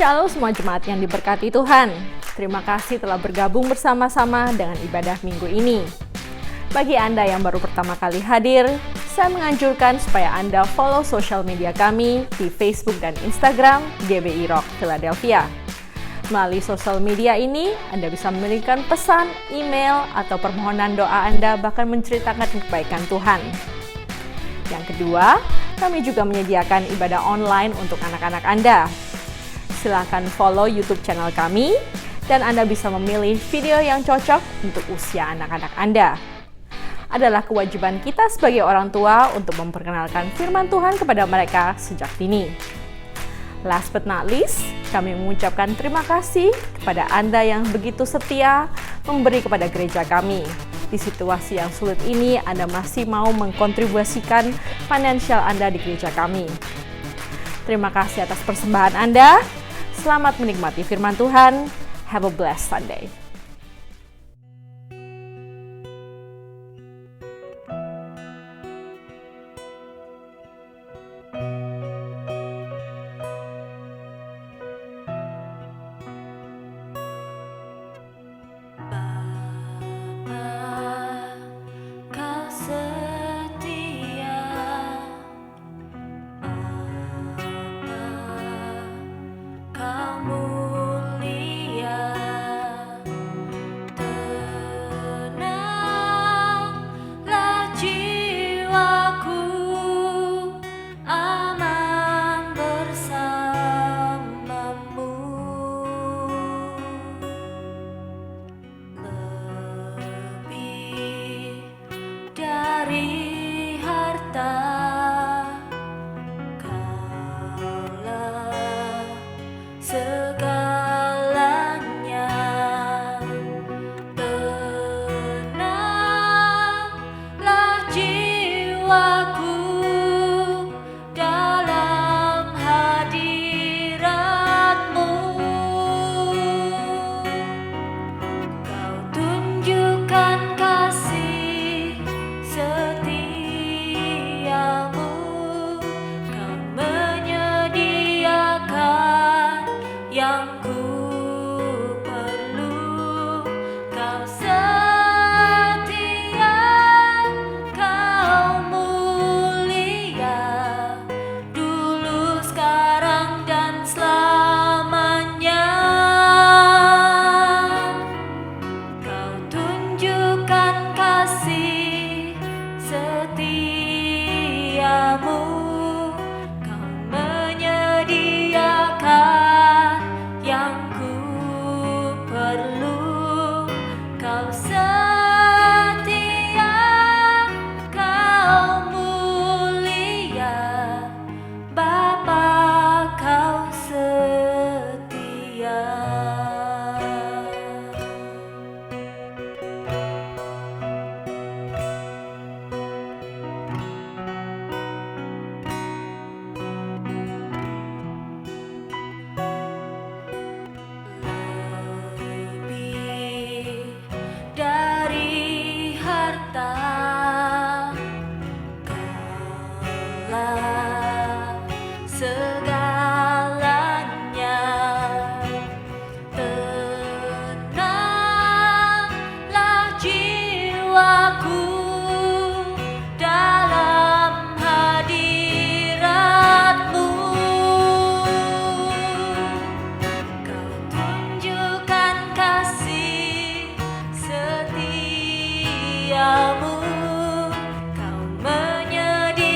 Shalom semua jemaat yang diberkati Tuhan. Terima kasih telah bergabung bersama-sama dengan ibadah minggu ini. Bagi Anda yang baru pertama kali hadir, saya menganjurkan supaya Anda follow sosial media kami di Facebook dan Instagram GBI Rock Philadelphia. Melalui sosial media ini, Anda bisa memberikan pesan, email, atau permohonan doa Anda, bahkan menceritakan kebaikan Tuhan. Yang kedua, kami juga menyediakan ibadah online untuk anak-anak Anda. Silakan follow YouTube channel kami, dan Anda bisa memilih video yang cocok untuk usia anak-anak Anda. Adalah kewajiban kita sebagai orang tua untuk memperkenalkan firman Tuhan kepada mereka sejak dini. Last but not least, kami mengucapkan terima kasih kepada Anda yang begitu setia memberi kepada gereja kami. Di situasi yang sulit ini, Anda masih mau mengkontribusikan finansial Anda di gereja kami. Terima kasih atas persembahan Anda. Selamat menikmati firman Tuhan. Have a blessed Sunday. Kau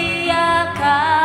menyediakan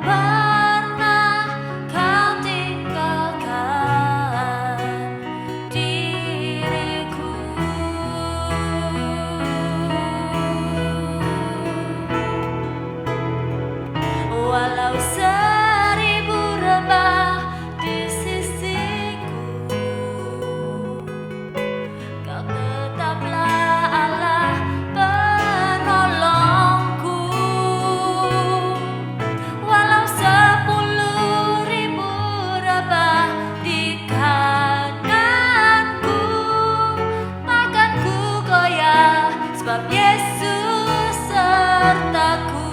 pernah kau tinggalkan diriku. Walau seribu rebah di sisiku, kau tetaplah Allah penolongku. Walau 10.000 rebah di kananku, takkan ku goyah, sebab Yesus sertaku.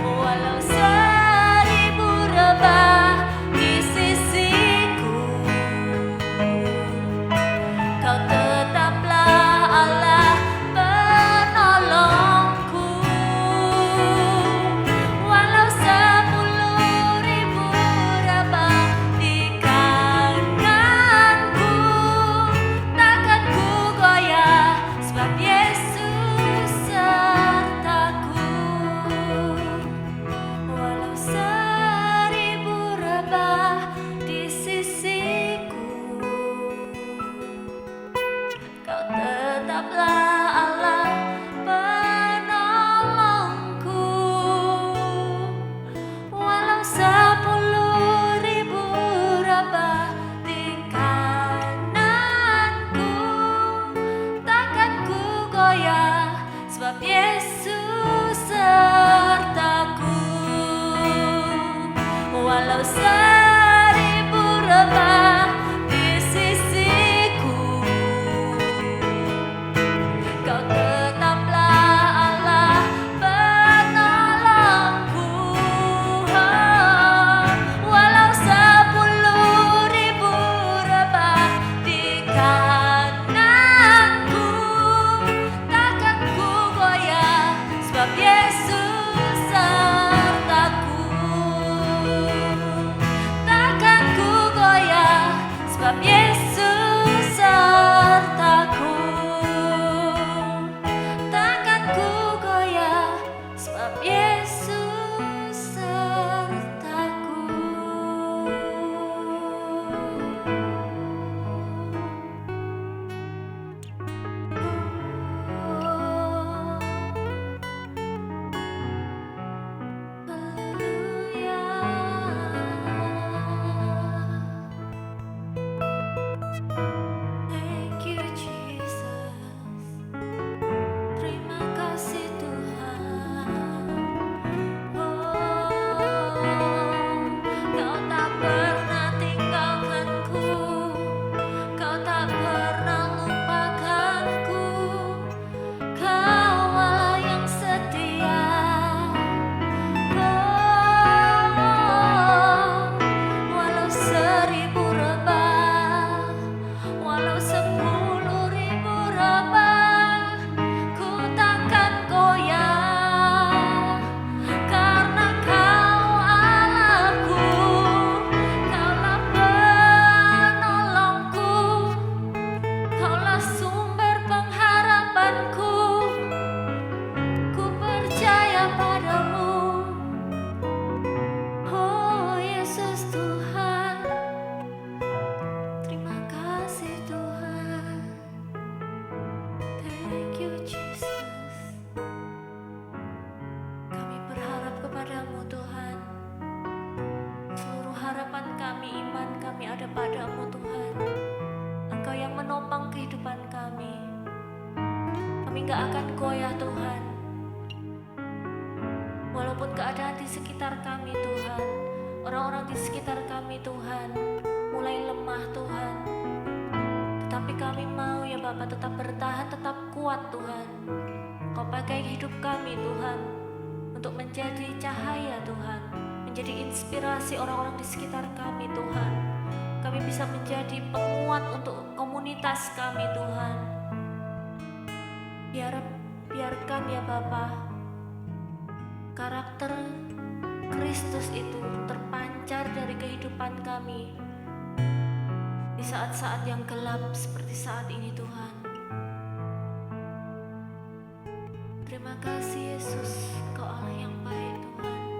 Walau 1000 rebah di sisiku, kau tetaplah Allah penolongku. Walau 10.000 rebah di kananku, takkan ku goyah, sebab Yesus sertaku. Walau 1000 rebah di sisiku, kau tetaplah Allah penolongku. Walau 10.000 rebah di kananku, takkan ku goyah, sebab Yesus sertaku. Walau 1000 rebah di sisiku, kau tetaplah Allah penolongku. Walau 10.000 rebah di kananku, takkan ku goyah, sebab Yesus sertaku. Takkan ku goyah, sebab Yesus sertaku. Takkan ku goyah, sebab Yesus sertaku. Thank you Jesus, terima kasih Tuhan. Kau tak pernah tinggalkanku, Kau tak pernah lupakanku. Kau Allah yang setia. Walau 1000 rebah, walau 10.000 rebah, ku takkan goyah, karena Kau Allahku, Kaulah penolongku, Kaulah sumber pengharapanku. Ku percaya padamu, oh Yesus Tuhan. Terima kasih Tuhan. Thank you Jesus. Kami berharap kepadamu Tuhan. Seluruh harapan kami, iman kami ada padamu Tuhan. Engkau yang menopang kehidupan kami. Kami gak akan goyah Tuhan. Walaupun keadaan di sekitar kami Tuhan, orang-orang di sekitar kami Tuhan mulai lemah Tuhan, tetapi kami mau ya Bapa tetap bertahan, tetap kuat Tuhan. Kau pakai hidup kami Tuhan untuk menjadi cahaya Tuhan, menjadi inspirasi orang-orang di sekitar kami Tuhan. Kami bisa menjadi penguat untuk komunitas kami Tuhan. Biarkan ya Bapa, karakter Kristus itu terpancar dari kehidupan kami di saat-saat yang gelap seperti saat ini Tuhan. Terima kasih Yesus, Kau Allah yang baik Tuhan.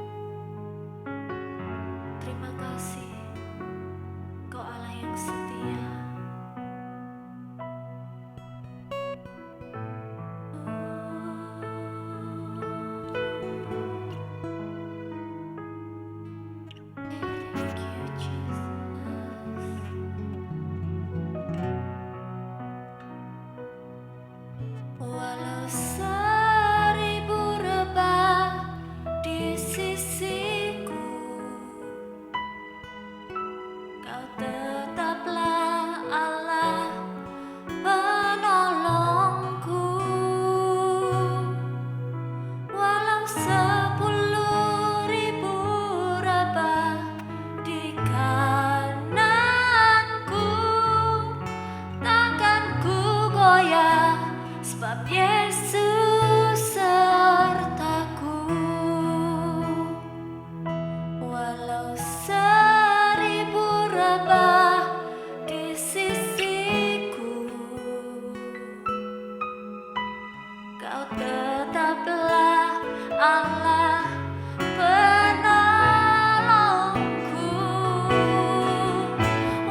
sisiku, Kau tetaplah Allah penolongku. Walau 10.000 rebah di kananku, takkan ku goyah, sebab Yesus sertaku. Walau 1000 rebah di sisiku, Kau tetaplah Allah penolongku.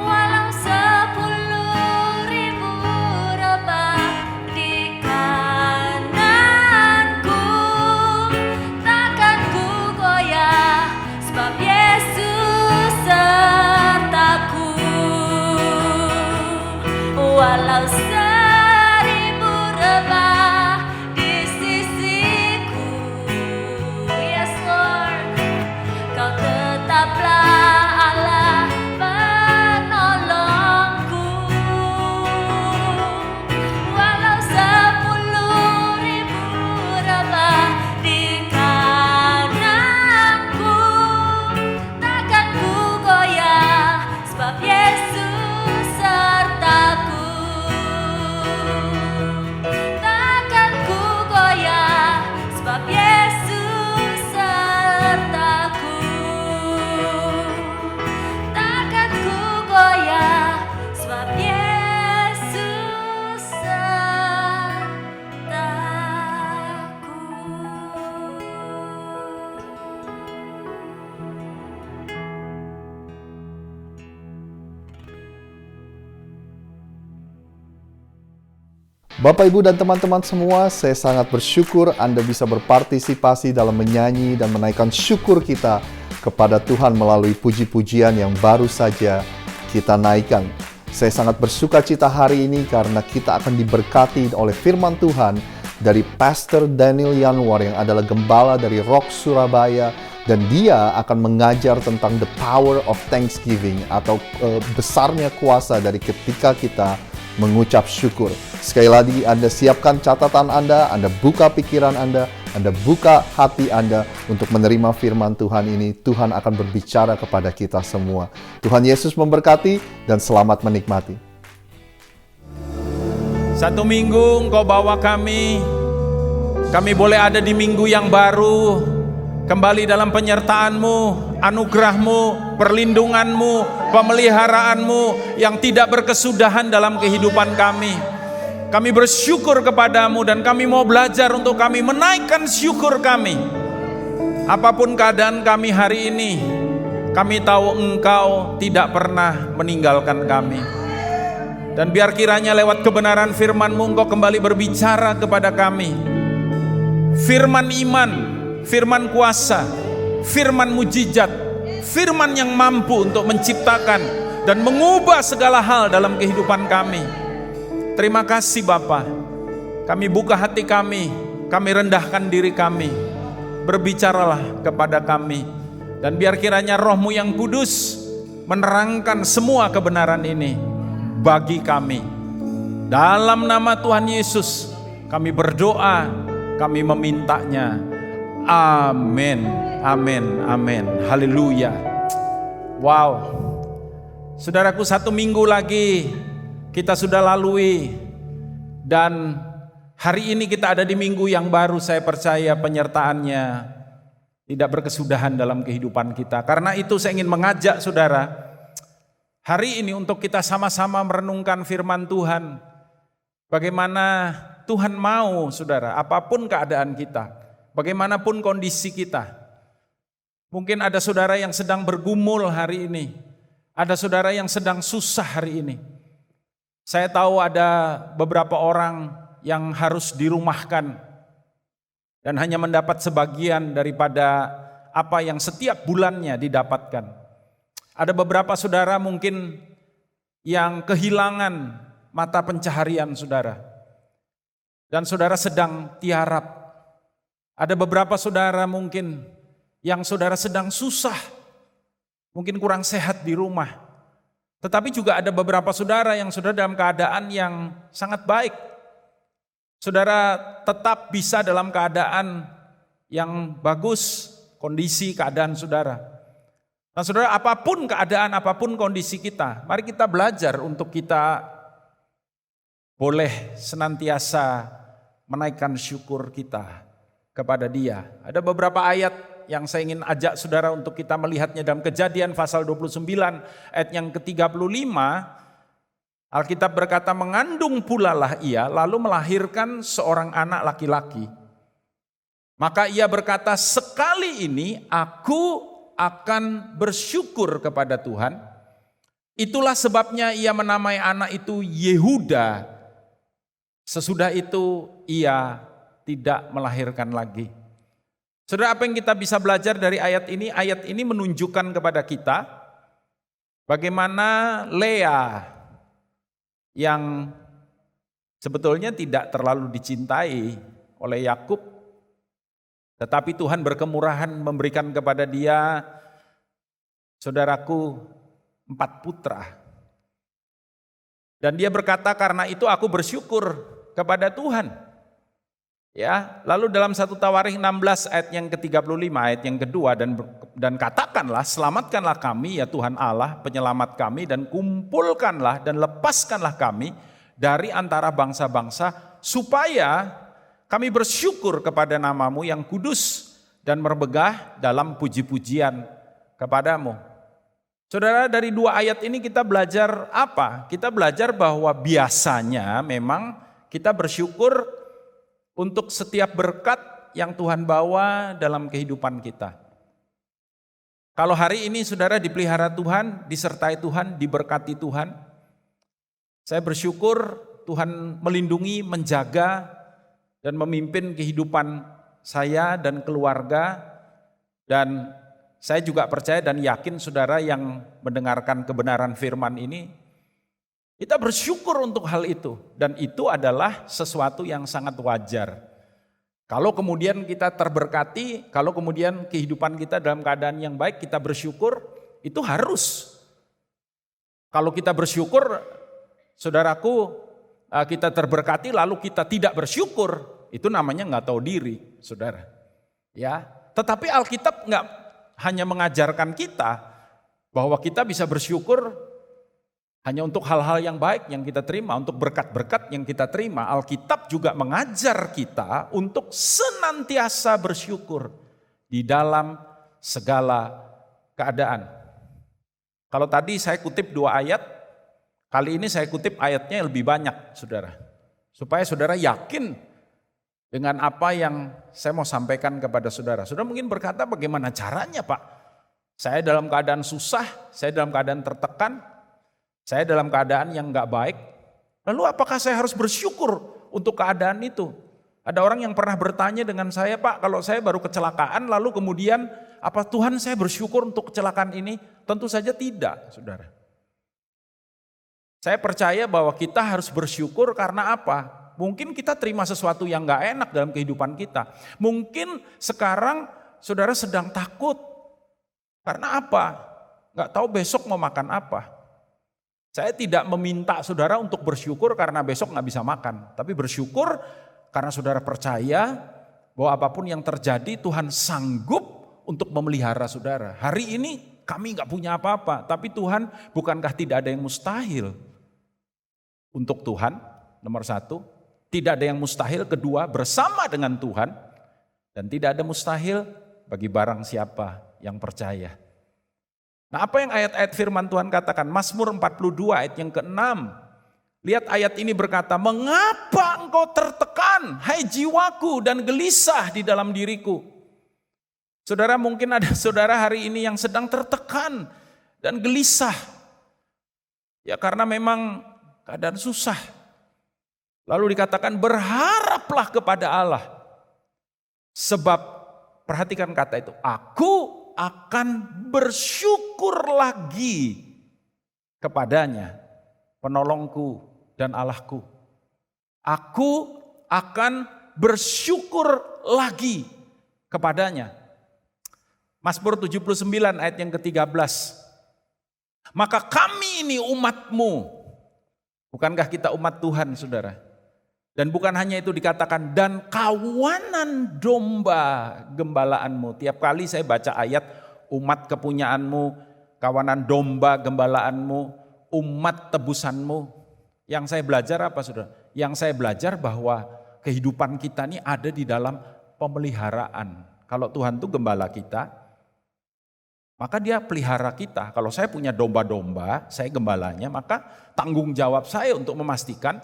Walau 10.000 rebah di kananku, takkan ku goyah, sebab Yesus sertaku. Walau 1000 rebah di sisiku, yes Lord, Kau tetaplah Allah penolongku. Walau 10.000 rebah di kananku, takkan ku goyah, sebab Yesus sertaku. Takkan ku goyah, sebab Yesus sertaku. Takkan ku goyah, sebab Yesus Bapak, Ibu, dan teman-teman semua, saya sangat bersyukur Anda bisa berpartisipasi dalam menyanyi dan menaikkan syukur kita kepada Tuhan melalui puji-pujian yang baru saja kita naikkan. Saya sangat bersuka cita hari ini karena kita akan diberkati oleh firman Tuhan dari Pastor Daniel Yanwar yang adalah gembala dari Rock Surabaya, dan dia akan mengajar tentang the power of thanksgiving atau besarnya kuasa dari ketika kita mengucap syukur. Sekali lagi, Anda siapkan catatan Anda buka pikiran Anda buka hati Anda untuk menerima firman Tuhan ini. Tuhan akan berbicara kepada kita semua. Tuhan Yesus memberkati dan selamat menikmati. Satu minggu Engkau bawa kami boleh ada di minggu yang baru, kembali dalam penyertaan-Mu, anugerah-Mu, perlindungan-Mu, pemeliharaanmu yang tidak berkesudahan dalam kehidupan kami. Kami bersyukur kepadamu dan kami mau belajar untuk kami menaikkan syukur kami. Apapun keadaan kami hari ini, kami tahu Engkau tidak pernah meninggalkan kami. Dan biar kiranya lewat kebenaran firman-Mu Engkau kembali berbicara kepada kami. Firman iman, firman kuasa, firman mujizat, firman yang mampu untuk menciptakan dan mengubah segala hal dalam kehidupan kami. Terima kasih Bapa. Kami buka hati kami rendahkan diri kami. Berbicaralah kepada kami. Dan biar kiranya Roh-Mu yang kudus menerangkan semua kebenaran ini bagi kami. Dalam nama Tuhan Yesus kami berdoa, kami memintanya. Amin, amin, amin. Haleluya. Wow. Saudaraku, 1 minggu lagi kita sudah lalui, dan hari ini kita ada di minggu yang baru. Saya percaya penyertaannya tidak berkesudahan dalam kehidupan kita. Karena itu saya ingin mengajak saudara hari ini untuk kita sama-sama merenungkan firman Tuhan. Bagaimana Tuhan mau saudara, apapun keadaan kita, bagaimanapun kondisi kita. Mungkin ada saudara yang sedang bergumul hari ini, ada saudara yang sedang susah hari ini. Saya tahu ada beberapa orang yang harus dirumahkan dan hanya mendapat sebagian daripada apa yang setiap bulannya didapatkan. Ada beberapa saudara mungkin yang kehilangan mata pencaharian saudara, dan saudara sedang tiarap. Ada beberapa saudara mungkin yang saudara sedang susah, mungkin kurang sehat di rumah. Tetapi juga ada beberapa saudara yang saudara dalam keadaan yang sangat baik. Saudara tetap bisa dalam keadaan yang bagus, kondisi keadaan saudara. Nah saudara, apapun keadaan, apapun kondisi kita, mari kita belajar untuk kita boleh senantiasa menaikkan syukur kita kepada Dia. Ada beberapa ayat yang saya ingin ajak saudara untuk kita melihatnya dalam Kejadian pasal 29 ayat yang ke-35. Alkitab berkata, mengandung pula lah ia lalu melahirkan seorang anak laki-laki. Maka ia berkata, sekali ini aku akan bersyukur kepada Tuhan. Itulah sebabnya ia menamai anak itu Yehuda. Sesudah itu ia tidak melahirkan lagi. Saudara, apa yang kita bisa belajar dari ayat ini? Ayat ini menunjukkan kepada kita bagaimana Lea yang sebetulnya tidak terlalu dicintai oleh Yakub, tetapi Tuhan berkemurahan memberikan kepada dia, saudaraku, 4 putra. Dan dia berkata, karena itu aku bersyukur kepada Tuhan. Ya, lalu dalam 1 Tawarikh 16 ayat yang ke-35, ayat yang kedua, dan katakanlah, selamatkanlah kami ya Tuhan Allah, penyelamat kami, dan kumpulkanlah dan lepaskanlah kami dari antara bangsa-bangsa, supaya kami bersyukur kepada namamu yang kudus dan berbegah dalam puji-pujian kepadamu. Saudara, dari 2 ayat ini kita belajar apa? Kita belajar bahwa biasanya memang kita bersyukur untuk setiap berkat yang Tuhan bawa dalam kehidupan kita. Kalau hari ini saudara dipelihara Tuhan, disertai Tuhan, diberkati Tuhan, saya bersyukur Tuhan melindungi, menjaga, dan memimpin kehidupan saya dan keluarga. Dan saya juga percaya dan yakin saudara yang mendengarkan kebenaran firman ini, kita bersyukur untuk hal itu, dan itu adalah sesuatu yang sangat wajar. Kalau kemudian kita terberkati, kalau kemudian kehidupan kita dalam keadaan yang baik, kita bersyukur, itu harus. Kalau kita bersyukur, saudaraku, kita terberkati lalu kita tidak bersyukur, itu namanya nggak tahu diri, saudara. Ya, tetapi Alkitab nggak hanya mengajarkan kita bahwa kita bisa bersyukur hanya untuk hal-hal yang baik yang kita terima, untuk berkat-berkat yang kita terima. Alkitab juga mengajar kita untuk senantiasa bersyukur di dalam segala keadaan. Kalau tadi saya kutip 2 ayat, kali ini saya kutip ayatnya lebih banyak, saudara. Supaya saudara yakin dengan apa yang saya mau sampaikan kepada saudara. Saudara mungkin berkata, bagaimana caranya Pak? Saya dalam keadaan susah, saya dalam keadaan tertekan, saya dalam keadaan yang gak baik, lalu apakah saya harus bersyukur untuk keadaan itu? Ada orang yang pernah bertanya dengan saya, Pak, kalau saya baru kecelakaan lalu kemudian apa Tuhan saya bersyukur untuk kecelakaan ini? Tentu saja tidak, saudara. Saya percaya bahwa kita harus bersyukur karena apa? Mungkin kita terima sesuatu yang gak enak dalam kehidupan kita. Mungkin sekarang saudara sedang takut. Karena apa? Gak tahu besok mau makan apa. Saya tidak meminta saudara untuk bersyukur karena besok gak bisa makan. Tapi bersyukur karena saudara percaya bahwa apapun yang terjadi Tuhan sanggup untuk memelihara saudara. Hari ini kami gak punya apa-apa. Tapi Tuhan, bukankah tidak ada yang mustahil? Untuk Tuhan, nomor 1. Tidak ada yang mustahil. Kedua, bersama dengan Tuhan. Dan tidak ada mustahil bagi barang siapa yang percaya. Nah, apa yang ayat-ayat firman Tuhan katakan? Mazmur 42 ayat yang ke-6. Lihat ayat ini berkata, mengapa engkau tertekan, hai jiwaku, dan gelisah di dalam diriku. Saudara, mungkin ada saudara hari ini yang sedang tertekan dan gelisah. Ya karena memang keadaan susah. Lalu dikatakan berharaplah kepada Allah. Sebab, perhatikan kata itu, aku akan bersyukur lagi kepadanya, penolongku dan Allahku. Aku akan bersyukur lagi kepadanya. Mazmur 79 ayat yang ke-13. Maka kami ini umat-Mu. Bukankah kita umat Tuhan, saudara? Dan bukan hanya itu dikatakan, dan kawanan domba gembalaanmu. Tiap kali saya baca ayat umat kepunyaanmu, kawanan domba gembalaanmu, umat tebusanmu. Yang saya belajar apa, saudara? Yang saya belajar bahwa kehidupan kita ini ada di dalam pemeliharaan. Kalau Tuhan itu gembala kita, maka dia pelihara kita. Kalau saya punya domba-domba, saya gembalanya, maka tanggung jawab saya untuk memastikan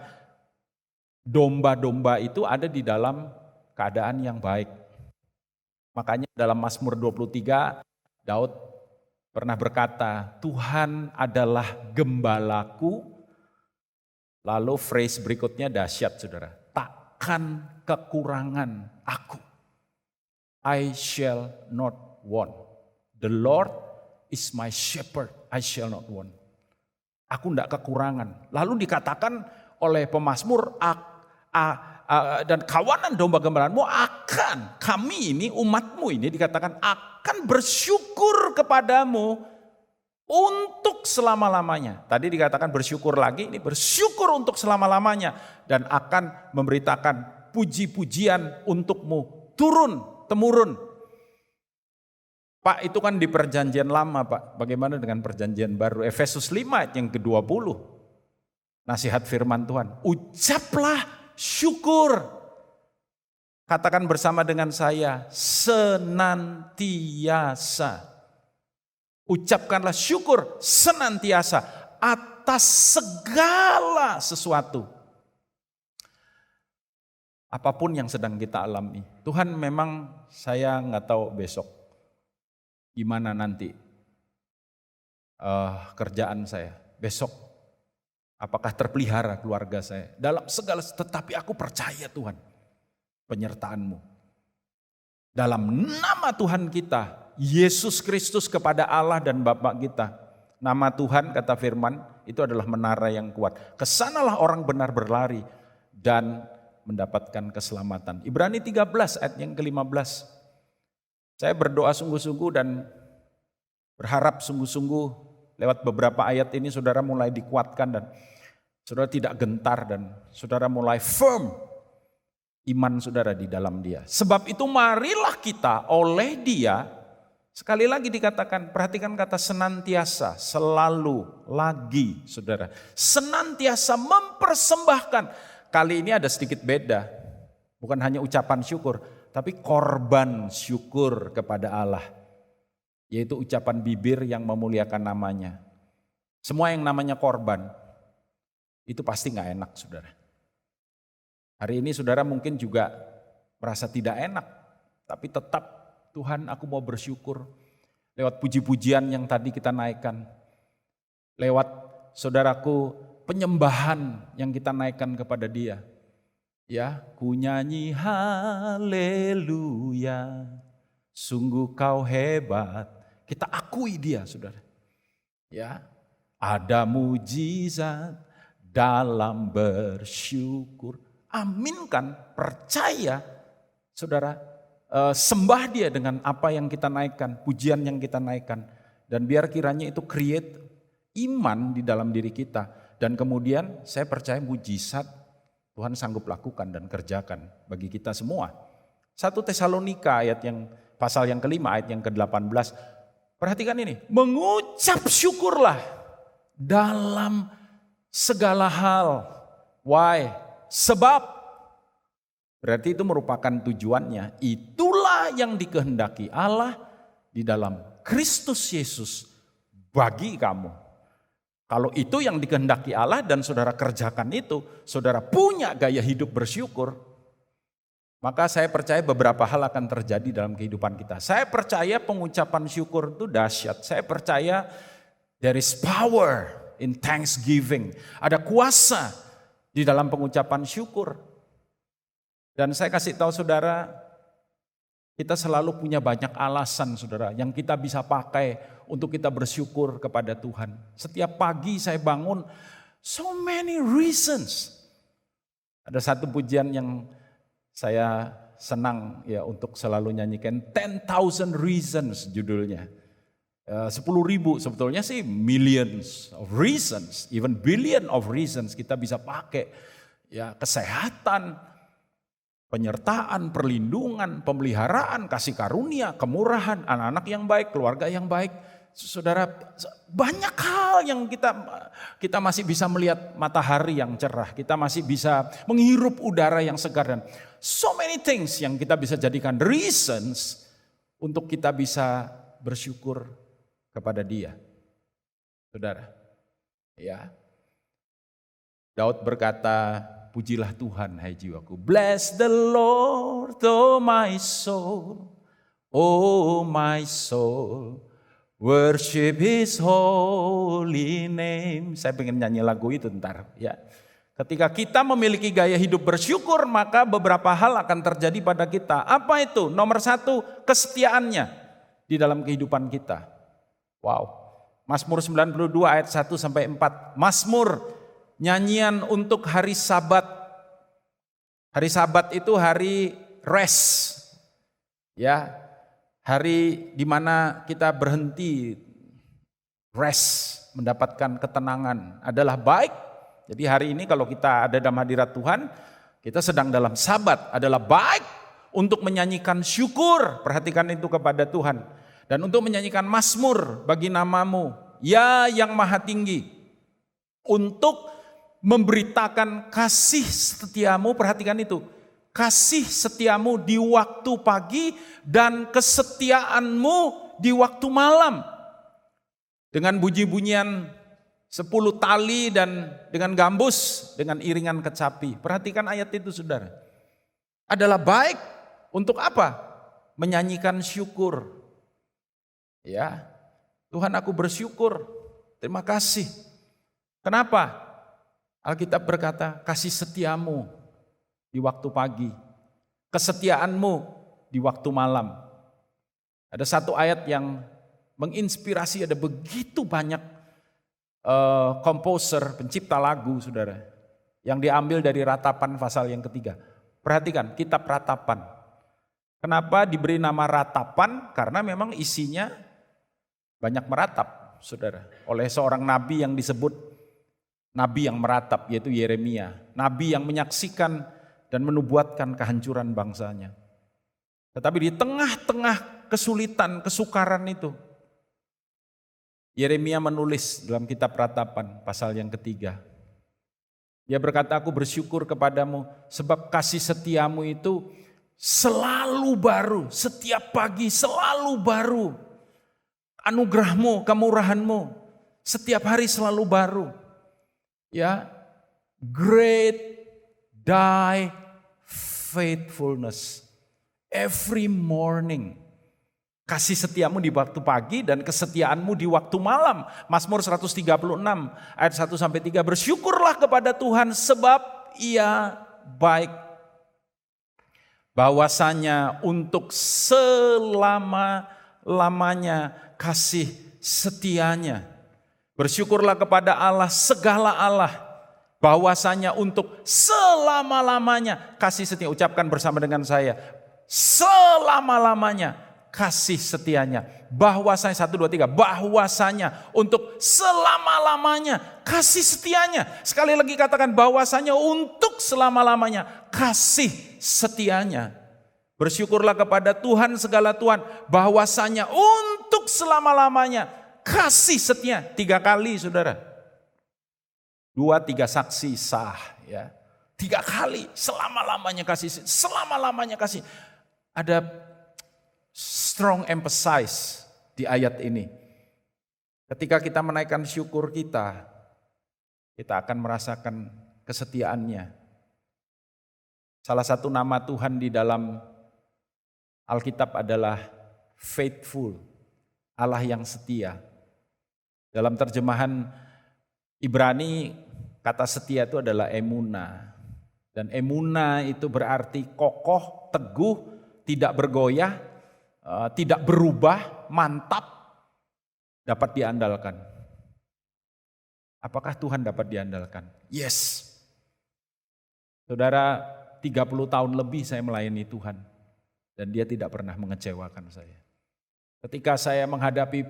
domba-domba itu ada di dalam keadaan yang baik. Makanya dalam Mazmur 23, Daud pernah berkata, Tuhan adalah gembalaku. Lalu phrase berikutnya dahsyat, saudara. Takkan kekurangan aku. I shall not want. The Lord is my shepherd, I shall not want. Aku tidak kekurangan. Lalu dikatakan oleh pemazmur, dan kawanan domba gembalaanmu akan, kami ini umatmu ini dikatakan akan bersyukur kepadamu untuk selama-lamanya. Tadi dikatakan bersyukur lagi, ini bersyukur untuk selama-lamanya. Dan akan memberitakan puji-pujian untukmu turun-temurun. Pak, itu kan di perjanjian lama, Pak. Bagaimana dengan perjanjian baru? Efesus 5 ayat yang ke-20. Nasihat firman Tuhan. Ucaplah syukur. Katakan bersama dengan saya, senantiasa. Ucapkanlah syukur senantiasa atas segala sesuatu. Apapun yang sedang kita alami. Tuhan, memang saya nggak tahu besok gimana nanti kerjaan saya, besok apakah terpelihara keluarga saya, dalam segala, tetapi aku percaya Tuhan, penyertaan-Mu. Dalam nama Tuhan kita, Yesus Kristus kepada Allah dan Bapa kita. Nama Tuhan, kata firman, itu adalah menara yang kuat. Kesanalah orang benar berlari dan mendapatkan keselamatan. Ibrani 13 ayat yang ke-15. Saya berdoa sungguh-sungguh dan berharap sungguh-sungguh lewat beberapa ayat ini saudara mulai dikuatkan dan saudara tidak gentar dan saudara mulai firm iman saudara di dalam Dia. Sebab itu marilah kita oleh Dia, sekali lagi dikatakan, perhatikan kata senantiasa, selalu, lagi saudara. Senantiasa mempersembahkan. Kali ini ada sedikit beda, bukan hanya ucapan syukur, tapi korban syukur kepada Allah. Yaitu ucapan bibir yang memuliakan namanya. Semua yang namanya korban, itu pasti gak enak saudara. Hari ini saudara mungkin juga merasa tidak enak. Tapi tetap Tuhan, aku mau bersyukur. Lewat puji-pujian yang tadi kita naikkan. Lewat saudaraku penyembahan yang kita naikkan kepada Dia. Ya, ku nyanyi haleluya, sungguh kau hebat. Kita akui Dia, saudara. Ya, ada mujizat dalam bersyukur. Aminkan, percaya, saudara. Sembah Dia dengan apa yang kita naikkan, pujian yang kita naikkan. Dan biar kiranya itu create iman di dalam diri kita. Dan kemudian saya percaya mujizat Tuhan sanggup lakukan dan kerjakan bagi kita semua. 1 Tesalonika ayat yang pasal yang kelima ayat yang ke-18. Perhatikan ini, mengucap syukurlah dalam segala hal. Why? Sebab, berarti itu merupakan tujuannya. Itulah yang dikehendaki Allah di dalam Kristus Yesus bagi kamu. Kalau itu yang dikehendaki Allah dan saudara kerjakan itu, saudara punya gaya hidup bersyukur, maka saya percaya beberapa hal akan terjadi dalam kehidupan kita. Saya percaya pengucapan syukur itu dahsyat. Saya percaya there is power in thanksgiving. Ada kuasa di dalam pengucapan syukur. Dan saya kasih tahu saudara, kita selalu punya banyak alasan saudara yang kita bisa pakai untuk kita bersyukur kepada Tuhan. Setiap pagi saya bangun, so many reasons. Ada satu pujian yang saya senang ya untuk selalu nyanyikan 10,000 Reasons judulnya. 10.000 sebetulnya sih millions of reasons, even billion of reasons kita bisa pakai. Ya, kesehatan, penyertaan, perlindungan, pemeliharaan, kasih karunia, kemurahan, anak-anak yang baik, keluarga yang baik. Saudara, banyak hal yang kita masih bisa melihat matahari yang cerah, kita masih bisa menghirup udara yang segar, dan so many things yang kita bisa jadikan reasons untuk kita bisa bersyukur kepada Dia. Saudara, ya. Daud berkata, pujilah Tuhan hai jiwaku. Bless the Lord, oh my soul, oh my soul. Worship His holy name. Saya pengen nyanyi lagu itu ntar ya. Ketika kita memiliki gaya hidup bersyukur, maka beberapa hal akan terjadi pada kita. Apa itu? Nomor 1, kesetiaannya di dalam kehidupan kita. Wow. Mazmur 92 ayat 1 sampai 4. Mazmur, nyanyian untuk hari Sabat. Hari Sabat itu hari rest. Ya. Hari di mana kita berhenti rest, mendapatkan ketenangan adalah baik. Jadi hari ini kalau kita ada dalam hadirat Tuhan, kita sedang dalam Sabat, adalah baik untuk menyanyikan syukur. Perhatikan itu kepada Tuhan. Dan untuk menyanyikan mazmur bagi namamu, ya yang maha tinggi. Untuk memberitakan kasih setiamu, perhatikan itu. Kasih setiamu di waktu pagi dan kesetiaanmu di waktu malam. Dengan bunyi-bunyian 10 tali dan dengan gambus, dengan iringan kecapi. Perhatikan ayat itu saudara. Adalah baik untuk apa? Menyanyikan syukur. Ya, Tuhan aku bersyukur, terima kasih. Kenapa? Alkitab berkata kasih setiamu di waktu pagi, kesetiaanmu di waktu malam. Ada satu ayat yang menginspirasi, ada begitu banyak komposer, pencipta lagu saudara, yang diambil dari Ratapan pasal yang ketiga. Perhatikan, kitab Ratapan. Kenapa diberi nama Ratapan? Karena memang isinya banyak meratap saudara, oleh seorang nabi yang disebut nabi yang meratap, yaitu Yeremia. Nabi yang menyaksikan dan menubuatkan kehancuran bangsanya. Tetapi di tengah-tengah kesulitan, kesukaran itu, Yeremia menulis dalam kitab Ratapan pasal yang ketiga. Dia berkata, aku bersyukur kepadamu sebab kasih setiamu itu selalu baru, setiap pagi selalu baru. Anugerahmu, kemurahanmu setiap hari selalu baru. Ya, great thy faithfulness every morning. Kasih setiamu di waktu pagi dan kesetiaanmu di waktu malam. Mazmur 136 ayat 1 sampai 3. Bersyukurlah kepada Tuhan sebab Ia baik. Bahwasanya untuk selama-lamanya kasih setianya. Bersyukurlah kepada Allah segala Allah. Bahwasanya untuk selama-lamanya kasih setia. Ucapkan bersama dengan saya. Selama-lamanya kasih setianya. Bahwasanya 1, 2, 3. Bahwasanya untuk selama-lamanya kasih setianya. Sekali lagi katakan bahwasanya untuk selama-lamanya kasih setianya. Bersyukurlah kepada Tuhan segala Tuhan. Bahwasanya untuk selama-lamanya kasih setia. 3 kali saudara. 2, 3 saksi sah ya. 3 kali selama-lamanya kasih, selama-lamanya kasih. Ada strong emphasis di ayat ini. Ketika kita menaikkan syukur kita akan merasakan kesetiaannya. Salah satu nama Tuhan di dalam Alkitab adalah faithful, Allah yang setia. Dalam terjemahan Ibrani, kata setia itu adalah emuna. Dan emuna itu berarti kokoh, teguh, tidak bergoyah, tidak berubah, mantap, dapat diandalkan. Apakah Tuhan dapat diandalkan? Yes. Saudara, 30 tahun lebih saya melayani Tuhan. Dan dia tidak pernah mengecewakan saya. Ketika saya menghadapi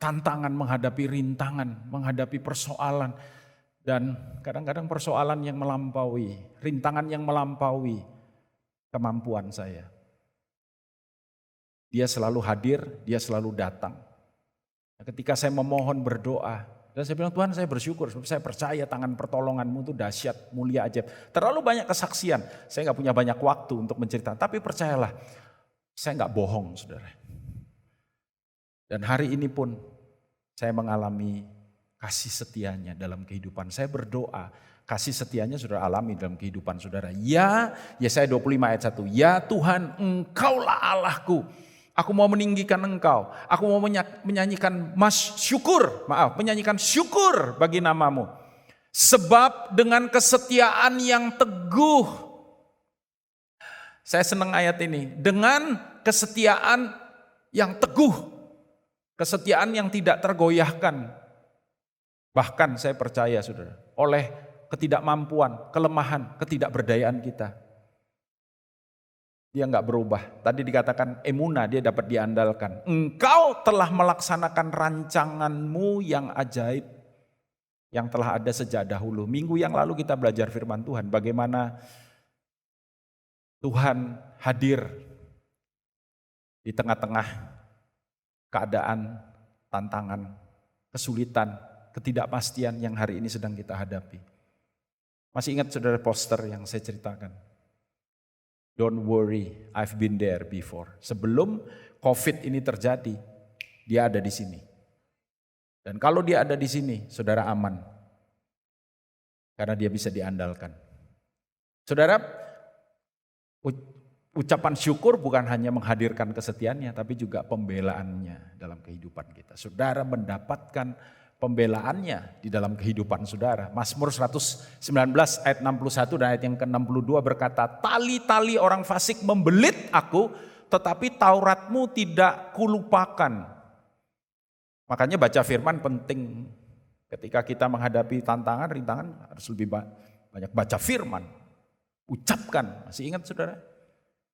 tantangan, menghadapi rintangan, menghadapi persoalan. Dan kadang-kadang persoalan yang melampaui, rintangan yang melampaui kemampuan saya. Dia selalu hadir, dia selalu datang. Ketika saya memohon berdoa, dan saya bilang, Tuhan saya bersyukur, sebab saya percaya tangan pertolonganmu itu dahsyat, mulia, ajaib. Terlalu banyak kesaksian, saya gak punya banyak waktu untuk menceritakan. Tapi percayalah, saya gak bohong saudara. Dan hari ini pun saya mengalami kasih setianya dalam kehidupan. Saya berdoa, kasih setianya saudara alami dalam kehidupan saudara. Ya, Yesaya 25 ayat 1. Ya Tuhan, Engkaulah Allahku. Aku mau meninggikan Engkau. Aku mau menyanyikan menyanyikan syukur bagi namamu. Sebab dengan kesetiaan yang teguh. Saya senang ayat ini. Dengan kesetiaan yang teguh. Kesetiaan yang tidak tergoyahkan. Bahkan saya percaya saudara, oleh ketidakmampuan, kelemahan, ketidakberdayaan kita. Dia enggak berubah. Tadi dikatakan emunah, dia dapat diandalkan. Engkau telah melaksanakan rancanganmu yang ajaib. Yang telah ada sejak dahulu. Minggu yang lalu kita belajar firman Tuhan. Bagaimana Tuhan hadir di tengah-tengah keadaan, tantangan, kesulitan, ketidakpastian yang hari ini sedang kita hadapi. Masih ingat saudara poster yang saya ceritakan? Don't worry, I've been there before. Sebelum COVID ini terjadi, dia ada di sini. Dan kalau dia ada di sini, saudara aman. Karena dia bisa diandalkan. Saudara, ucapan syukur bukan hanya menghadirkan kesetiaannya, tapi juga pembelaannya dalam kehidupan kita. Saudara mendapatkan pembelaannya di dalam kehidupan saudara. Mazmur 119 ayat 61 dan ayat yang ke-62 berkata, tali-tali orang fasik membelit aku, tetapi Tauratmu tidak kulupakan. Makanya baca firman penting. Ketika kita menghadapi tantangan, rintangan harus lebih banyak baca firman. Ucapkan, masih ingat saudara?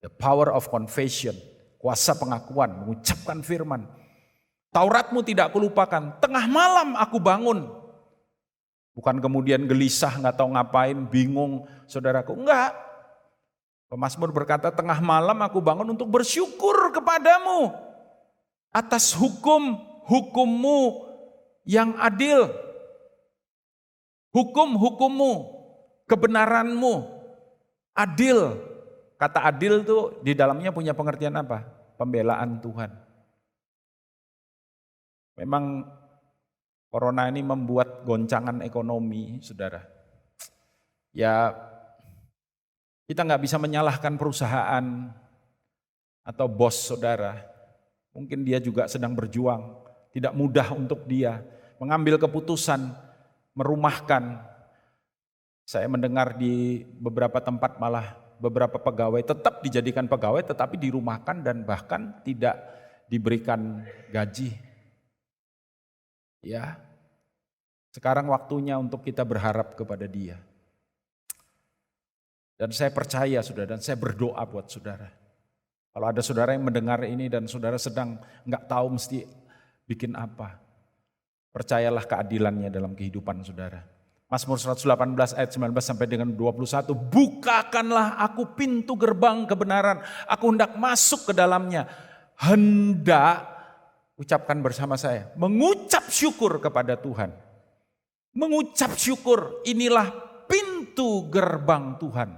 The power of confession, kuasa pengakuan, mengucapkan firman. Tauratmu tidak kulupakan, tengah malam aku bangun. Bukan kemudian gelisah, gak tahu ngapain, bingung saudaraku. Enggak. Pemazmur berkata, tengah malam aku bangun untuk bersyukur kepadamu. Atas hukummu yang adil. Hukummu, kebenaranmu, adil. Kata adil tuh di dalamnya punya pengertian apa? Pembelaan Tuhan. Memang corona ini membuat goncangan ekonomi, saudara. Ya, kita nggak bisa menyalahkan perusahaan atau bos saudara. Mungkin dia juga sedang berjuang, tidak mudah untuk dia mengambil keputusan, merumahkan. Saya mendengar di beberapa tempat malah beberapa pegawai tetap dijadikan pegawai, tetapi dirumahkan dan bahkan tidak diberikan gaji. Ya, sekarang waktunya untuk kita berharap kepada Dia. Dan saya percaya saudara, dan saya berdoa buat saudara. Kalau ada saudara yang mendengar ini dan saudara sedang nggak tahu mesti bikin apa, percayalah keadilannya dalam kehidupan saudara. Mazmur 118 ayat 19 sampai dengan 21, bukakanlah aku pintu gerbang kebenaran, aku hendak masuk ke dalamnya, hendak ucapkan bersama saya, mengucap syukur kepada Tuhan. Mengucap syukur, inilah pintu gerbang Tuhan.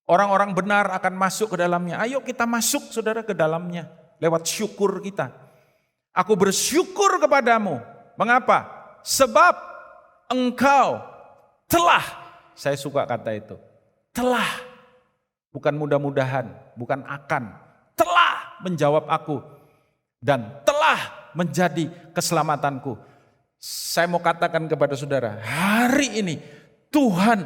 Orang-orang benar akan masuk ke dalamnya. Ayo kita masuk saudara ke dalamnya, lewat syukur kita. Aku bersyukur kepadamu. Mengapa? Sebab engkau telah, saya suka kata itu, telah, bukan mudah-mudahan, bukan akan, telah menjawab aku. Dan telah menjadi keselamatanku. Saya mau katakan kepada saudara, hari ini Tuhan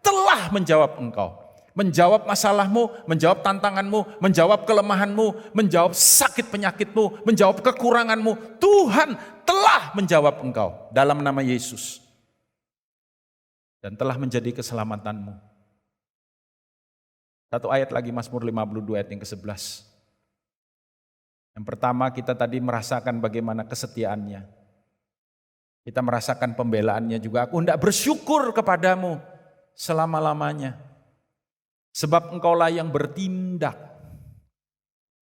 telah menjawab engkau. Menjawab masalahmu, menjawab tantanganmu, menjawab kelemahanmu, menjawab sakit penyakitmu, menjawab kekuranganmu. Tuhan telah menjawab engkau dalam nama Yesus. Dan telah menjadi keselamatanmu. Satu ayat lagi, Mazmur 52 ayat yang ke-11. Yang pertama, kita tadi merasakan bagaimana kesetiaannya. Kita merasakan pembelaannya juga. Aku hendak bersyukur kepadamu selama-lamanya. Sebab engkaulah yang bertindak.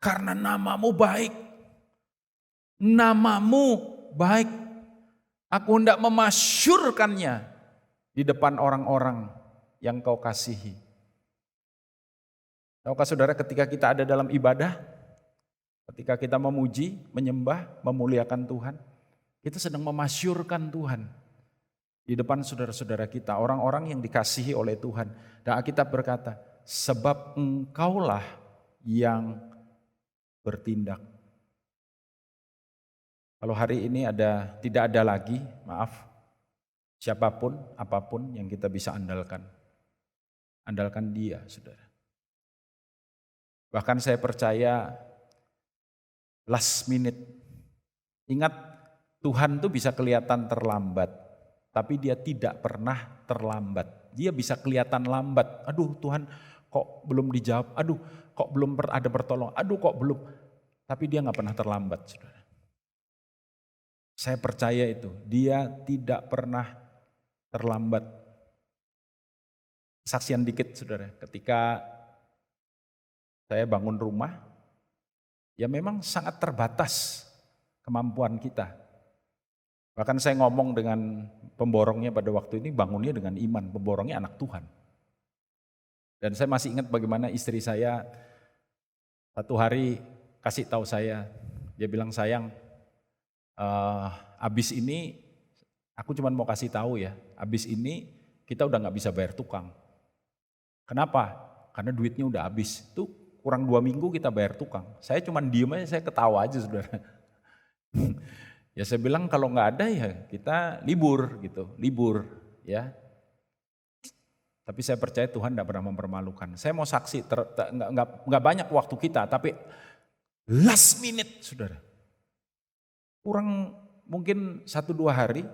Karena namamu baik. Namamu baik. Aku hendak memasyurkannya di depan orang-orang yang kau kasihi. Tahukah saudara, ketika kita ada dalam ibadah, ketika kita memuji, menyembah, memuliakan Tuhan, kita sedang memasyurkan Tuhan di depan saudara-saudara kita, orang-orang yang dikasihi oleh Tuhan. Dan Alkitab berkata, sebab engkaulah yang bertindak. Kalau hari ini tidak ada lagi, siapapun, apapun yang kita bisa andalkan. Andalkan Dia, saudara. Bahkan saya percaya last minute. Ingat, Tuhan tuh bisa kelihatan terlambat, tapi Dia tidak pernah terlambat. Dia bisa kelihatan lambat. Aduh Tuhan, kok belum dijawab? Aduh, kok belum ada pertolongan? Aduh, kok belum? Tapi Dia nggak pernah terlambat, saudara. Saya percaya itu. Dia tidak pernah terlambat. Saksian dikit, saudara. Ketika saya bangun rumah, ya memang sangat terbatas kemampuan kita. Bahkan saya ngomong dengan pemborongnya pada waktu ini, bangunnya dengan iman, pemborongnya anak Tuhan. Dan saya masih ingat bagaimana istri saya satu hari kasih tahu saya, dia bilang, sayang, abis ini, aku cuma mau kasih tahu ya, abis ini kita udah gak bisa bayar tukang. Kenapa? Karena duitnya udah habis. Tuh kurang 2 minggu kita bayar tukang. Saya cuma diem aja, saya ketawa aja, saudara. Ya saya bilang kalau nggak ada ya kita libur gitu, libur ya. Tapi saya percaya Tuhan tidak pernah mempermalukan. Saya mau saksi, nggak banyak waktu kita, tapi last minute, saudara. Kurang mungkin 1-2 hari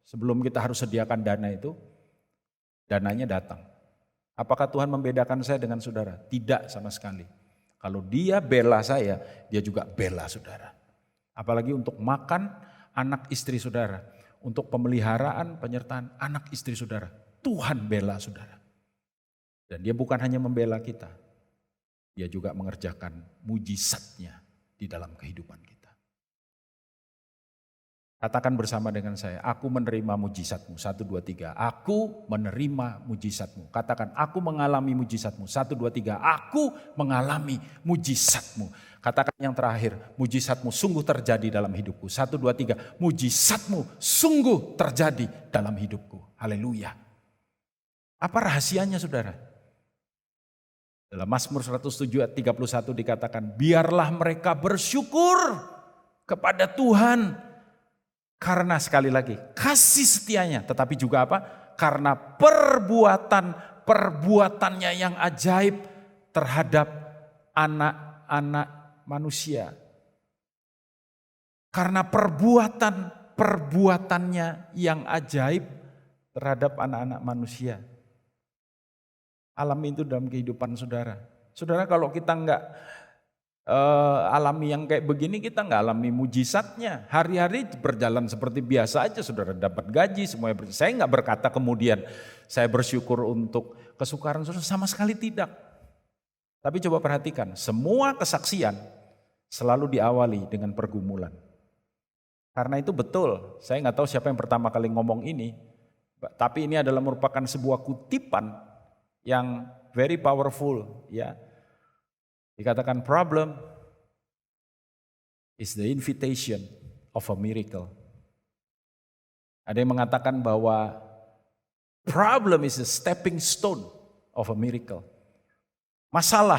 sebelum kita harus sediakan dana itu, dananya datang. Apakah Tuhan membedakan saya dengan saudara? Tidak sama sekali. Kalau Dia bela saya, Dia juga bela saudara. Apalagi untuk makan anak istri saudara, untuk pemeliharaan, penyertaan anak istri saudara. Tuhan bela saudara. Dan Dia bukan hanya membela kita, Dia juga mengerjakan mujizatnya di dalam kehidupan kita. Katakan bersama dengan saya, aku menerima mujizatmu. 1, 2, 3. Aku menerima mujizatmu. Katakan, aku mengalami mujizatmu. 1, 2, 3. Aku mengalami mujizatmu. Katakan yang terakhir, mujizatmu sungguh terjadi dalam hidupku. 1, 2, 3. Mujizatmu sungguh terjadi dalam hidupku. Haleluya. Apa rahasianya, saudara? Dalam Mazmur 107 ayat 31 dikatakan, biarlah mereka bersyukur kepada Tuhan. Karena sekali lagi kasih setianya, tetapi juga apa? Karena perbuatannya yang ajaib terhadap anak-anak manusia. Karena perbuatannya yang ajaib terhadap anak-anak manusia. Alami itu dalam kehidupan saudara. Saudara, kalau kita enggak alami yang kayak begini, kita nggak alami mujizatnya. Hari-hari berjalan seperti biasa aja, saudara, dapat gaji semuanya. Saya nggak berkata kemudian saya bersyukur untuk kesukaran saudara, sama sekali tidak. Tapi coba perhatikan, semua kesaksian selalu diawali dengan pergumulan. Karena itu betul, saya nggak tahu siapa yang pertama kali ngomong ini, tapi ini adalah merupakan sebuah kutipan yang very powerful, ya. Dikatakan problem is the invitation of a miracle. Ada yang mengatakan bahwa problem is a stepping stone of a miracle. Masalah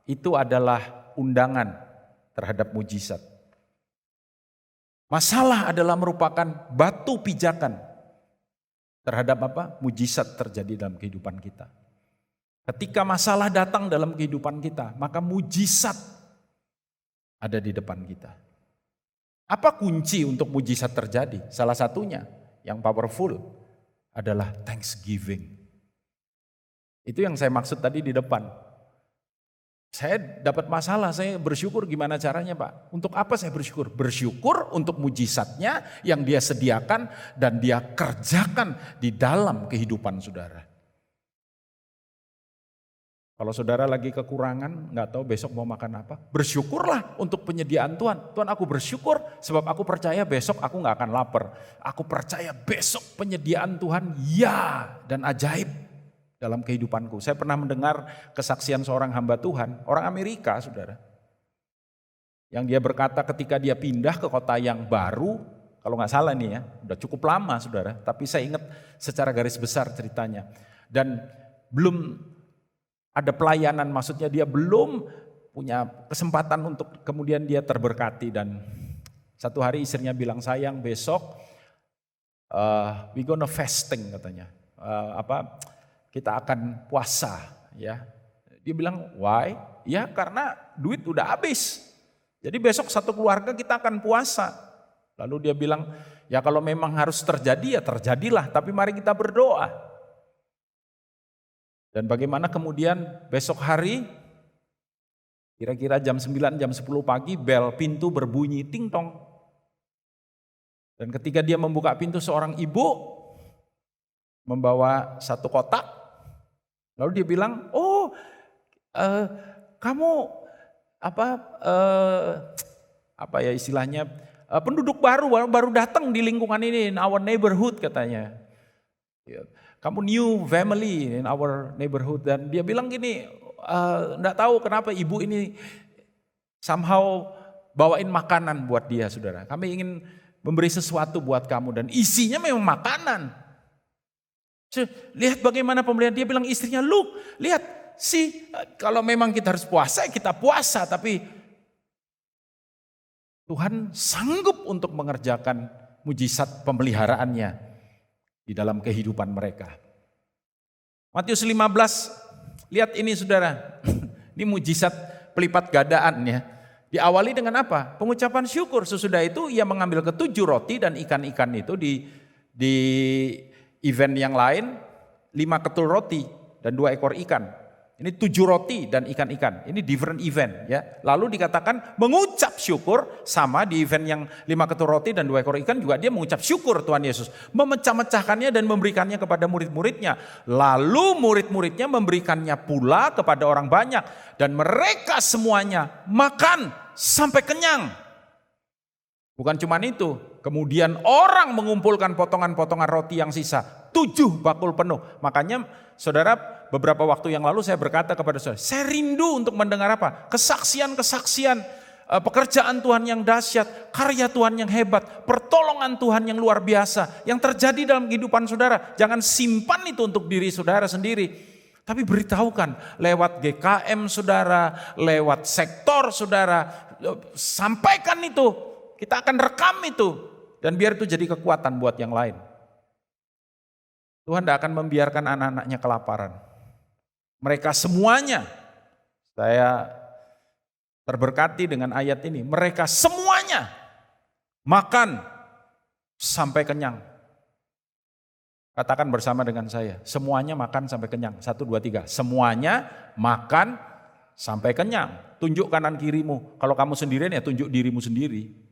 itu adalah undangan terhadap mujizat. Masalah adalah merupakan batu pijakan terhadap apa? Mujizat terjadi dalam kehidupan kita. Ketika masalah datang dalam kehidupan kita, maka mujizat ada di depan kita. Apa kunci untuk mujizat terjadi? Salah satunya yang powerful adalah thanksgiving. Itu yang saya maksud tadi di depan. Saya dapat masalah, saya bersyukur gimana caranya Pak? Untuk apa saya bersyukur? Bersyukur untuk mujizatnya yang dia sediakan dan dia kerjakan di dalam kehidupan saudara. Kalau saudara lagi kekurangan, nggak tahu besok mau makan apa, bersyukurlah untuk penyediaan Tuhan. Tuhan, aku bersyukur sebab aku percaya besok aku nggak akan lapar. Aku percaya besok penyediaan Tuhan ya dan ajaib dalam kehidupanku. Saya pernah mendengar kesaksian seorang hamba Tuhan, orang Amerika saudara. Yang dia berkata ketika dia pindah ke kota yang baru, kalau nggak salah nih ya, udah cukup lama saudara. Tapi saya ingat secara garis besar ceritanya. Dan belum ada pelayanan, maksudnya dia belum punya kesempatan untuk kemudian dia terberkati. Dan satu hari istrinya bilang, sayang besok we gonna fasting katanya. Kita akan puasa ya. Dia bilang why? Ya karena duit udah habis. Jadi besok satu keluarga kita akan puasa. Lalu dia bilang ya kalau memang harus terjadi ya terjadilah, tapi mari kita berdoa. Dan bagaimana kemudian besok hari kira-kira jam 9, jam 10 pagi bel pintu berbunyi ting tong. Dan ketika dia membuka pintu, seorang ibu membawa satu kotak. Lalu dia bilang, oh kamu apa ya istilahnya, penduduk baru datang di lingkungan ini, in our neighborhood katanya. Kamu new family in our neighborhood. Dan dia bilang gini, enggak tahu kenapa ibu ini somehow bawain makanan buat dia saudara. Kami ingin memberi sesuatu buat kamu dan isinya memang makanan. Lihat bagaimana pembelian. Dia bilang istrinya, look, lihat sih kalau memang kita harus puasa, kita puasa. Tapi Tuhan sanggup untuk mengerjakan mujizat pemeliharaannya di dalam kehidupan mereka. Matius 15, lihat ini saudara. Ini mujizat pelipat gadaan ya. Diawali dengan apa? Pengucapan syukur. Sesudah itu ia mengambil ke-7 roti dan ikan-ikan itu di event yang lain 5 ketul roti dan 2 ekor ikan. Ini 7 roti dan ikan-ikan. Ini different event ya. Lalu dikatakan mengucap syukur, sama di event yang 5 ketul roti dan 2 ekor ikan juga dia mengucap syukur Tuhan Yesus. Memecah-mecahkannya dan memberikannya kepada murid-muridnya. Lalu murid-muridnya memberikannya pula kepada orang banyak. Dan mereka semuanya makan sampai kenyang. Bukan cuma itu. Kemudian orang mengumpulkan potongan-potongan roti yang sisa. 7 bakul penuh. Makanya saudara, beberapa waktu yang lalu saya berkata kepada saudara, saya rindu untuk mendengar apa? Kesaksian-kesaksian pekerjaan Tuhan yang dahsyat, karya Tuhan yang hebat, pertolongan Tuhan yang luar biasa yang terjadi dalam kehidupan saudara. Jangan simpan itu untuk diri saudara sendiri, tapi beritahukan lewat GKM saudara, lewat sektor saudara, sampaikan itu. Kita akan rekam itu dan biar itu jadi kekuatan buat yang lain. Tuhan tidak akan membiarkan anak-anaknya kelaparan. Mereka semuanya, saya terberkati dengan ayat ini, mereka semuanya makan sampai kenyang. Katakan bersama dengan saya, semuanya makan sampai kenyang. 1, 2, 3, semuanya makan sampai kenyang. Tunjuk kanan kirimu, kalau kamu sendirian ya tunjuk dirimu sendiri.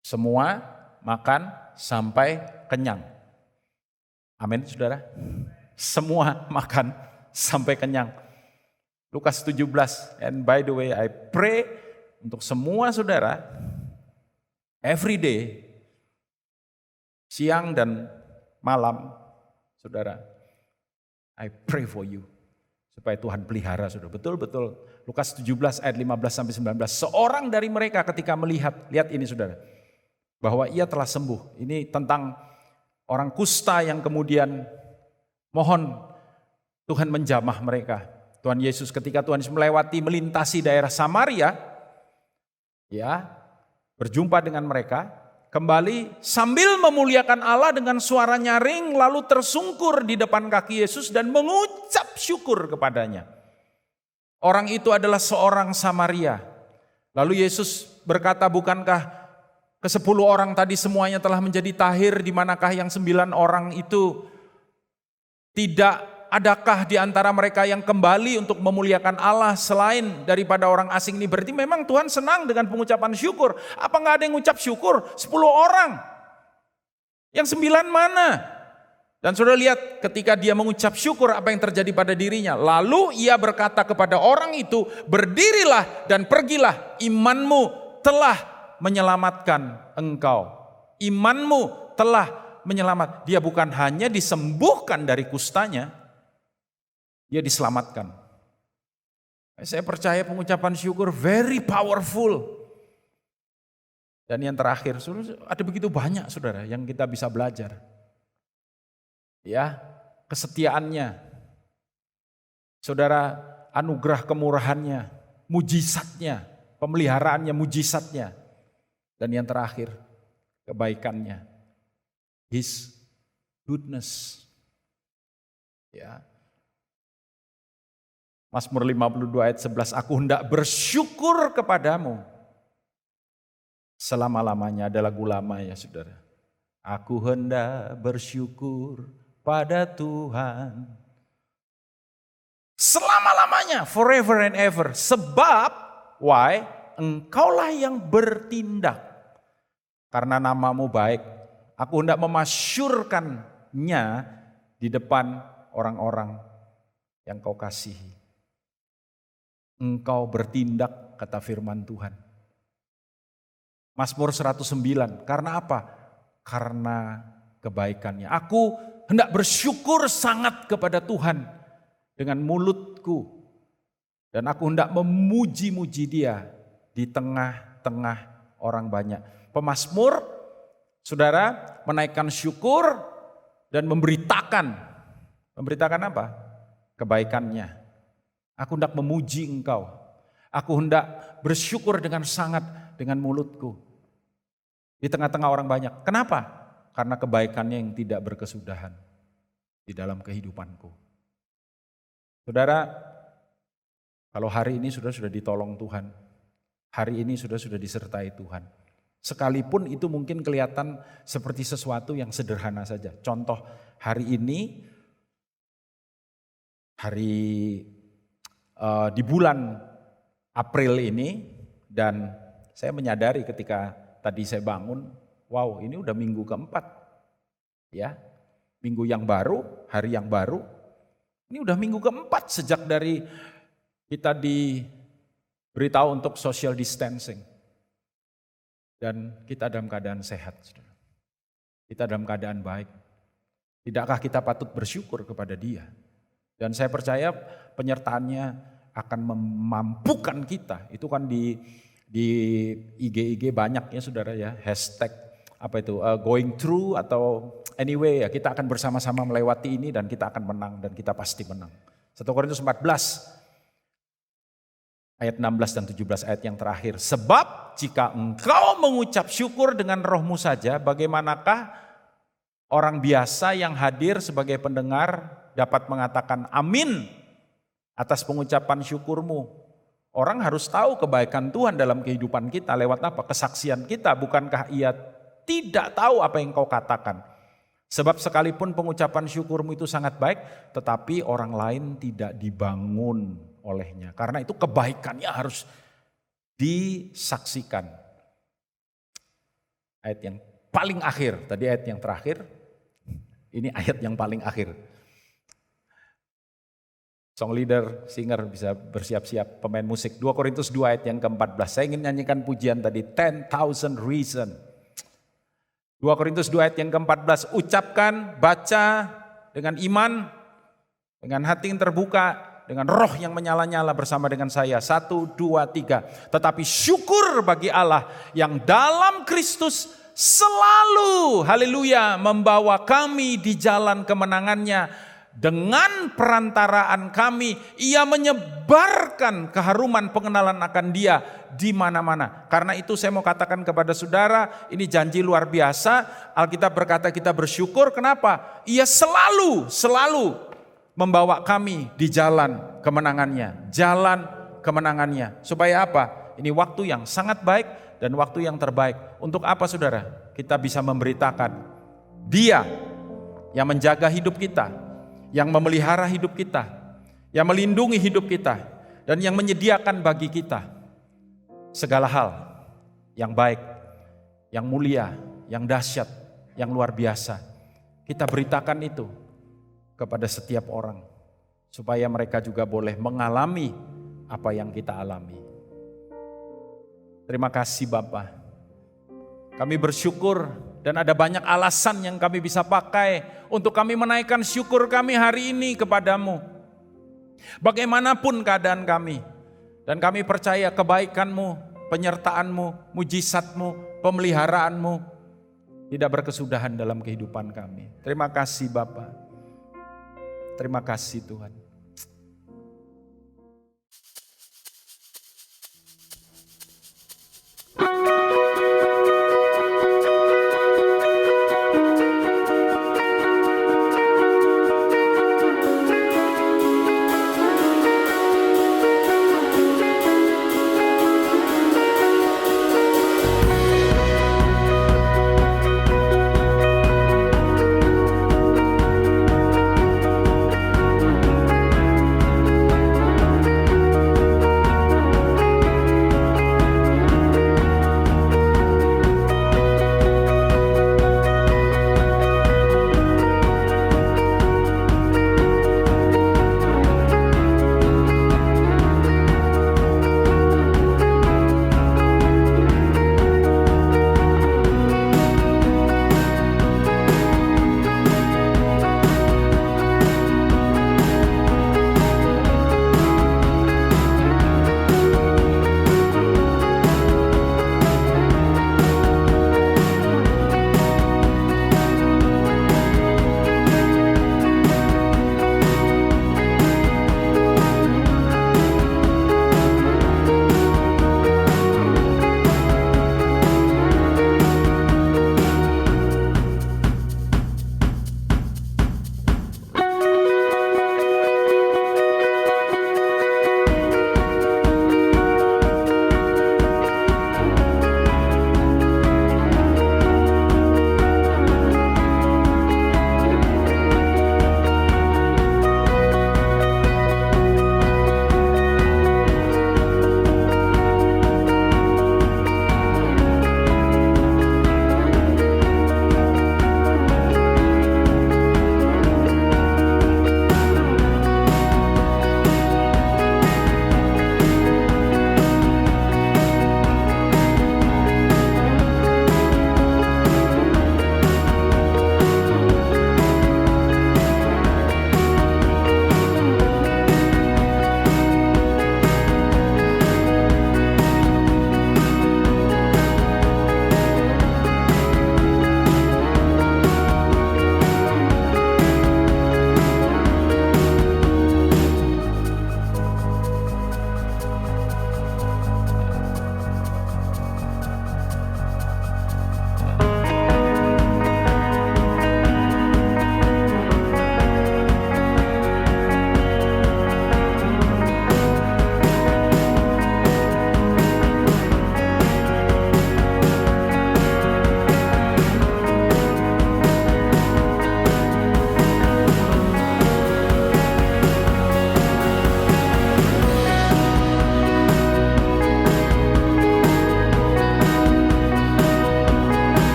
Semua makan sampai kenyang. Amin saudara. Semua makan sampai kenyang. Lukas 17. And by the way, I pray untuk semua saudara, every day, siang dan malam, saudara, I pray for you. Supaya Tuhan pelihara saudara. Betul-betul. Lukas 17 ayat 15 sampai 19. Seorang dari mereka ketika melihat, lihat ini saudara, bahwa ia telah sembuh. Ini tentang orang kusta yang kemudian mohon Tuhan menjamah mereka. Tuhan Yesus ketika Tuhan Yesus melintasi daerah Samaria, ya, berjumpa dengan mereka, kembali sambil memuliakan Allah dengan suara nyaring, lalu tersungkur di depan kaki Yesus dan mengucap syukur kepadanya. Orang itu adalah seorang Samaria. Lalu Yesus berkata, bukankah ke-10 orang tadi semuanya telah menjadi tahir, di manakah yang 9 orang itu tidak adakah di antara mereka yang kembali untuk memuliakan Allah selain daripada orang asing ini? Berarti memang Tuhan senang dengan pengucapan syukur. Apa nggak ada yang ngucap syukur? 10 orang. Yang 9 mana? Dan saudara lihat ketika dia mengucap syukur apa yang terjadi pada dirinya. Lalu ia berkata kepada orang itu, berdirilah dan pergilah, imanmu telah menyelamatkan engkau. Imanmu telah menyelamat. Dia bukan hanya disembuhkan dari kustanya, dia diselamatkan. Saya percaya pengucapan syukur very powerful. Dan yang terakhir, saudara, ada begitu banyak saudara yang kita bisa belajar. Ya, kesetiaannya. Saudara, anugerah kemurahannya, mujizatnya, pemeliharaannya, mujizatnya. Dan yang terakhir, kebaikannya. His goodness. Ya. Mazmur 52 ayat 11, aku hendak bersyukur kepadamu. Selama-lamanya, ada lagu lama ya saudara. Aku hendak bersyukur pada Tuhan. Selama-lamanya, forever and ever. Sebab, why? Engkaulah yang bertindak. Karena namamu baik. Aku hendak memasyurkannya di depan orang-orang yang kau kasihi. Engkau bertindak, kata firman Tuhan. Mazmur 109, karena apa? Karena kebaikannya. Aku hendak bersyukur sangat kepada Tuhan dengan mulutku. Dan aku hendak memuji-muji dia di tengah-tengah orang banyak. Pemazmur, saudara, menaikkan syukur dan memberitakan. Memberitakan apa? Kebaikannya. Aku hendak memuji engkau. Aku hendak bersyukur dengan sangat dengan mulutku. Di tengah-tengah orang banyak. Kenapa? Karena kebaikannya yang tidak berkesudahan di dalam kehidupanku. Saudara, kalau hari ini sudah ditolong Tuhan. Hari ini sudah disertai Tuhan. Sekalipun itu mungkin kelihatan seperti sesuatu yang sederhana saja. Contoh hari ini, di bulan April ini, dan saya menyadari ketika tadi saya bangun, wow ini udah minggu keempat. Ya, minggu yang baru, hari yang baru, ini udah minggu keempat sejak dari kita diberitahu untuk social distancing. Dan kita dalam keadaan sehat, saudara. Kita dalam keadaan baik. Tidakkah kita patut bersyukur kepada Dia? Dan saya percaya penyertaannya akan memampukan kita. Itu kan di IG banyak ya saudara ya, hashtag apa itu going through atau anyway ya, kita akan bersama-sama melewati ini dan kita akan menang dan kita pasti menang. 1 Korintus 14 ayat 16 dan 17 ayat yang terakhir. Sebab jika engkau mengucap syukur dengan rohmu saja, bagaimanakah orang biasa yang hadir sebagai pendengar dapat mengatakan amin atas pengucapan syukurmu? Orang harus tahu kebaikan Tuhan dalam kehidupan kita lewat apa? Kesaksian kita. Bukankah ia tidak tahu apa yang kau katakan? Sebab sekalipun pengucapan syukurmu itu sangat baik, tetapi orang lain tidak dibangun olehnya. Karena itu kebaikannya harus disaksikan. Ayat yang paling akhir, tadi ayat yang terakhir, ini ayat yang paling akhir. Song leader, singer bisa bersiap-siap, pemain musik. 2 Korintus 2 ayat yang ke-14. Saya ingin nyanyikan pujian tadi, 10,000 reason. 2 Korintus 2 ayat yang ke-14. Ucapkan, baca dengan iman, dengan hati yang terbuka, dengan roh yang menyala-nyala bersama dengan saya. 1, 2, 3. Tetapi syukur bagi Allah yang dalam Kristus selalu, haleluya, membawa kami di jalan kemenangannya. Dengan perantaraan kami, ia menyebarkan keharuman pengenalan akan Dia di mana-mana. Karena itu saya mau katakan kepada saudara, ini janji luar biasa. Alkitab berkata kita bersyukur, kenapa? Ia selalu membawa kami di jalan kemenangannya. Jalan kemenangannya. Supaya apa? Ini waktu yang sangat baik dan waktu yang terbaik. Untuk apa saudara? Kita bisa memberitakan Dia yang menjaga hidup kita, yang memelihara hidup kita, yang melindungi hidup kita, dan yang menyediakan bagi kita segala hal yang baik, yang mulia, yang dahsyat, yang luar biasa. Kita beritakan itu kepada setiap orang, supaya mereka juga boleh mengalami apa yang kita alami. Terima kasih Bapa. Kami bersyukur dan ada banyak alasan yang kami bisa pakai untuk kami menaikkan syukur kami hari ini kepadamu. Bagaimanapun keadaan kami, dan kami percaya kebaikan-Mu, penyertaan-Mu, mujizat-Mu, pemeliharaanmu tidak berkesudahan dalam kehidupan kami. Terima kasih Bapa. Terima kasih Tuhan.